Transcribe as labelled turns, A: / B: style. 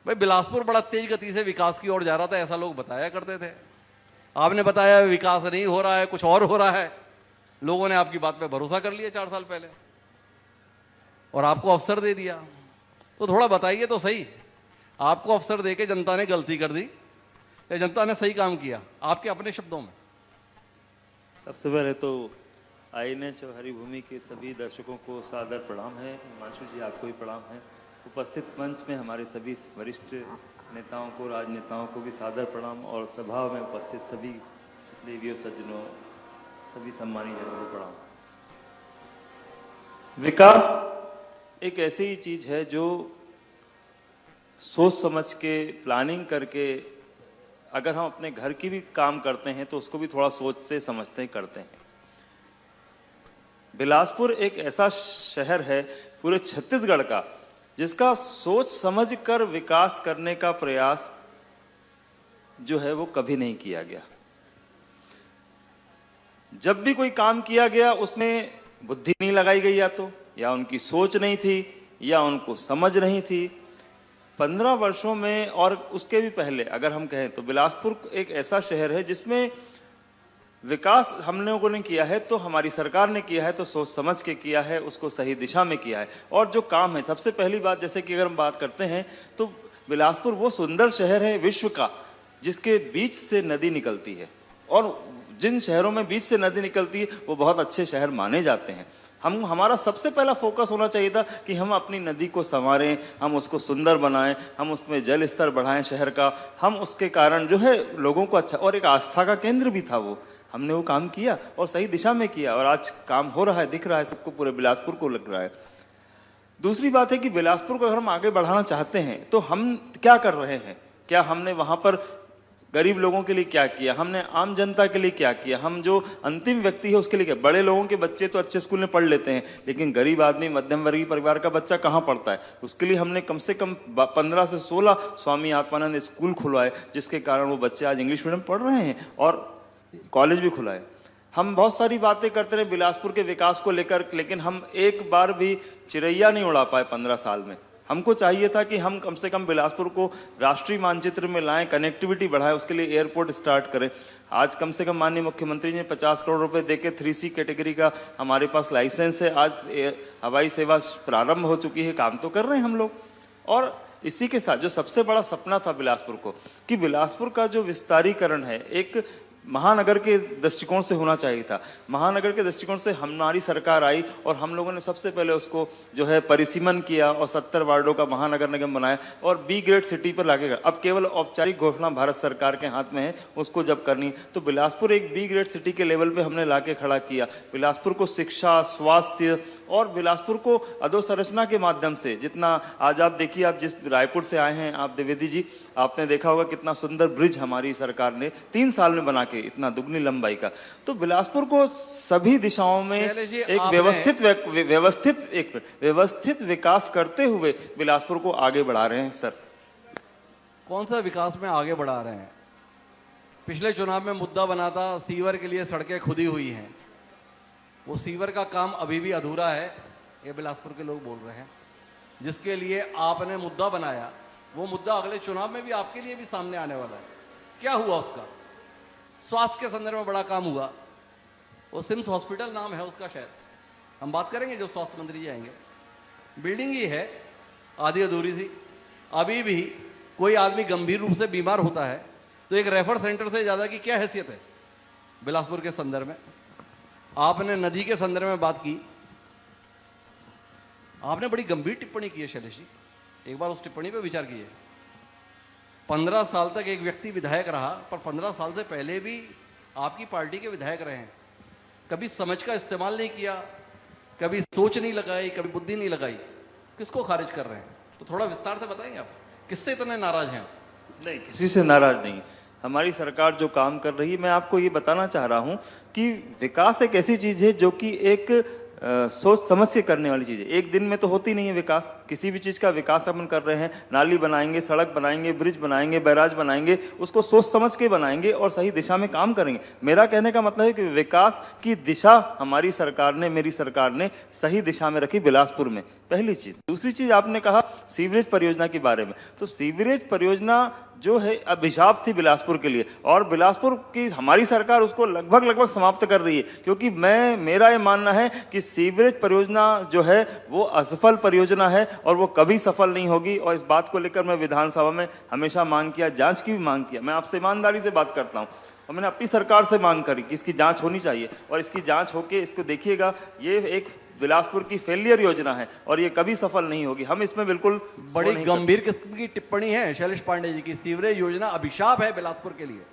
A: भाई बिलासपुर बड़ा तेज गति से विकास की ओर जा रहा था, ऐसा लोग बताया करते थे। आपने बताया विकास नहीं हो रहा है, कुछ और हो रहा है। लोगों ने आपकी बात पे भरोसा कर लिया 4 साल पहले और आपको अवसर दे दिया। तो थोड़ा बताइए तो सही, आपको अवसर देके जनता ने गलती कर दी या जनता ने सही काम किया, आपके अपने शब्दों में।
B: सबसे पहले तो INH और हरिभूमि के सभी दर्शकों को सादर प्रणाम है। हिमांशु जी, आपको भी प्रणाम है। उपस्थित मंच में हमारे सभी वरिष्ठ नेताओं को, राजनेताओं को भी सादर प्रणाम और सभा में उपस्थित सभी देवियों, सज्जनों, सभी सम्मानित जनों को प्रणाम। विकास एक ऐसी चीज है जो सोच समझ के, प्लानिंग करके, अगर हम अपने घर की भी काम करते हैं तो उसको भी थोड़ा सोच से समझते करते हैं। बिलासपुर एक ऐसा शहर है पूरे छत्तीसगढ़ का जिसका सोच समझ कर विकास करने का प्रयास जो है वो कभी नहीं किया गया। जब भी कोई काम किया गया उसमें बुद्धि नहीं लगाई गई, या उनकी सोच नहीं थी या उनको समझ नहीं थी। 15 वर्षों में और उसके भी पहले अगर हम कहें तो बिलासपुर एक ऐसा शहर है जिसमें विकास हम लोगों ने किया है तो हमारी सरकार ने किया है तो सोच समझ के किया है, उसको सही दिशा में किया है। और जो काम है, सबसे पहली बात, जैसे कि अगर हम बात करते हैं तो बिलासपुर वो सुंदर शहर है विश्व का जिसके बीच से नदी निकलती है, और जिन शहरों में बीच से नदी निकलती है वो बहुत अच्छे शहर माने जाते हैं। हमारा सबसे पहला फोकस होना चाहिए था कि हम अपनी नदी को संवारें, हम उसको सुंदर बनाएं, हम उसमें जल स्तर बढ़ाएं शहर का। हम उसके कारण जो है लोगों को अच्छा, और एक आस्था का केंद्र भी था वो, हमने वो काम किया और सही दिशा में किया और आज काम हो रहा है, दिख रहा है सबको, पूरे बिलासपुर को लग रहा है। दूसरी बात है कि बिलासपुर को अगर हम आगे बढ़ाना चाहते हैं तो हम क्या कर रहे हैं, क्या हमने वहां पर गरीब लोगों के लिए क्या किया, हमने आम जनता के लिए क्या किया, हम जो अंतिम व्यक्ति है उसके लिए क्या। बड़े लोगों के बच्चे तो अच्छे स्कूल में पढ़ लेते हैं, लेकिन गरीब आदमी, मध्यम वर्गीय परिवार का बच्चा कहाँ पढ़ता है। उसके लिए हमने कम से कम 15 से 16 स्वामी आत्मानंद स्कूल खुलवाए, जिसके कारण वो बच्चे आज इंग्लिश मीडियम पढ़ रहे हैं और कॉलेज भी खुला है। हम बहुत सारी बातें करते रहे बिलासपुर के विकास को लेकर, लेकिन हम एक बार भी चिरैया नहीं उड़ा पाए 15 साल में। हमको चाहिए था कि हम कम से कम बिलासपुर को राष्ट्रीय मानचित्र में लाएं, कनेक्टिविटी बढ़ाएं, उसके लिए एयरपोर्ट स्टार्ट करें। आज कम से कम माननीय मुख्यमंत्री ने 50 करोड़ रुपए देके 3C कैटेगरी का हमारे पास लाइसेंस है। आज हवाई सेवा प्रारंभ हो चुकी है, काम तो कर रहे हैं हम लोग। और इसी के साथ जो सबसे बड़ा सपना था बिलासपुर को, कि बिलासपुर का जो विस्तारीकरण है एक महानगर के दृष्टिकोण से होना चाहिए था। महानगर के दृष्टिकोण से हमारी सरकार आई और हम लोगों ने सबसे पहले उसको जो है परिसीमन किया और 70 वार्डों का महानगर निगम बनाया और B ग्रेड सिटी पर लाके। अब केवल औपचारिक घोषणा भारत सरकार के हाथ में है, उसको जब करनी तो बिलासपुर एक B ग्रेड सिटी के लेवल पे हमने लाके खड़ा किया। बिलासपुर को शिक्षा, स्वास्थ्य और बिलासपुर को अधोसंरचना के माध्यम से जितना, आज आप देखिए, आप जिस रायपुर से आए हैं, आप द्विवेदी जी, आपने देखा होगा कितना सुंदर ब्रिज हमारी सरकार ने 3 साल में बना, इतना दुगनी लंबाई का। तो बिलासपुर को सभी दिशाओं में एक व्यवस्थित विकास करते हुए बिलासपुर को आगे बढ़ा रहे हैं। सर,
A: कौन सा विकास में आगे बढ़ा रहे हैं? पिछले चुनाव में मुद्दा बना था सीवर के लिए सड़कें खुदी हुई हैं, वो सीवर का काम अभी भी अधूरा है, ये बिलासपुर के लोग बोल रहे हैं। जिसके लिए आपने मुद्दा बनाया वो मुद्दा अगले चुनाव में भी आपके लिए भी सामने आने वाला है। क्या हुआ उसका? स्वास्थ्य के संदर्भ में बड़ा काम हुआ, वो सिम्स हॉस्पिटल नाम है उसका, शायद हम बात करेंगे जो स्वास्थ्य मंत्री जी आएंगे। बिल्डिंग ही है, आधी अधूरी थी। अभी भी कोई आदमी गंभीर रूप से बीमार होता है तो एक रेफर सेंटर से ज़्यादा की क्या हैसियत है बिलासपुर के संदर्भ में। आपने नदी के संदर्भ में बात की, आपने बड़ी गंभीर टिप्पणी की है शैलेश जी, एक बार उस टिप्पणी पर विचार कीजिए। 15 साल तक एक व्यक्ति विधायक रहा, पर 15 साल से पहले भी आपकी पार्टी के विधायक रहे हैं। कभी समझ का इस्तेमाल नहीं किया, कभी सोच नहीं लगाई, कभी बुद्धि नहीं लगाई। किसको खारिज कर रहे हैं? तो थोड़ा विस्तार से बताएंगे आप, किससे इतने नाराज हैं?
B: नहीं, किसी से नाराज नहीं। हमारी सरकार जो काम कर रही है, मैं आपको ये बताना चाह रहा हूं कि विकास एक ऐसी चीज है जो कि एक सोच समझ के करने वाली चीज़ है। एक दिन में तो होती नहीं है विकास। किसी भी चीज़ का विकास अपन कर रहे हैं, नाली बनाएंगे, सड़क बनाएंगे, ब्रिज बनाएंगे, बैराज बनाएंगे, उसको सोच समझ के बनाएंगे और सही दिशा में काम करेंगे। मेरा कहने का मतलब है कि विकास की दिशा हमारी सरकार ने, मेरी सरकार ने सही दिशा में रखी बिलासपुर में, पहली चीज़। दूसरी चीज़ आपने कहा सीवरेज परियोजना के बारे में, तो सीवरेज परियोजना जो है अभिशाप थी बिलासपुर के लिए, और बिलासपुर की हमारी सरकार उसको लगभग समाप्त कर रही है, क्योंकि मेरा ये मानना है कि सीवरेज परियोजना जो है वो असफल परियोजना है और वो कभी सफल नहीं होगी। और इस बात को लेकर मैं विधानसभा में हमेशा मांग किया, जांच की भी मांग किया। मैं आपसे ईमानदारी से बात करता हूँ और मैंने अपनी सरकार से मांग करी कि इसकी जांच होनी चाहिए और इसकी जांच होके इसको देखिएगा, ये एक बिलासपुर की फेलियर योजना है और ये कभी सफल नहीं होगी। हम इसमें बिल्कुल
A: बड़ी गंभीर किस्म की टिप्पणी है शैलेश पांडे जी की, सीवरेज योजना अभिशाप है बिलासपुर के लिए।